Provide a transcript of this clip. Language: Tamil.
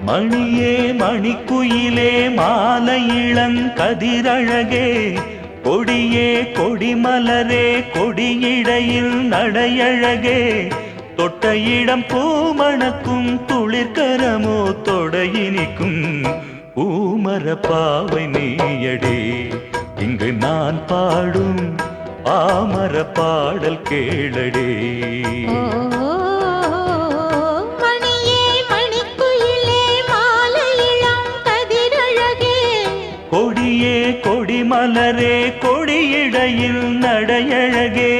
மணியே மணிக்குயிலே மாலை இளங்கதிரழகே கொடியே கொடிமலரே கொடியிடையில் நடையழகே தொட்ட இடம் பூமணக்கும் துளிர்கரமோ தொடையினிக்கும் பூமர பாவை நீயடே இங்கு நான் பாடும் பாமர பாடல் கேளடே. கொடியே கொடிமலரே கொடியிடையில் நடையழகே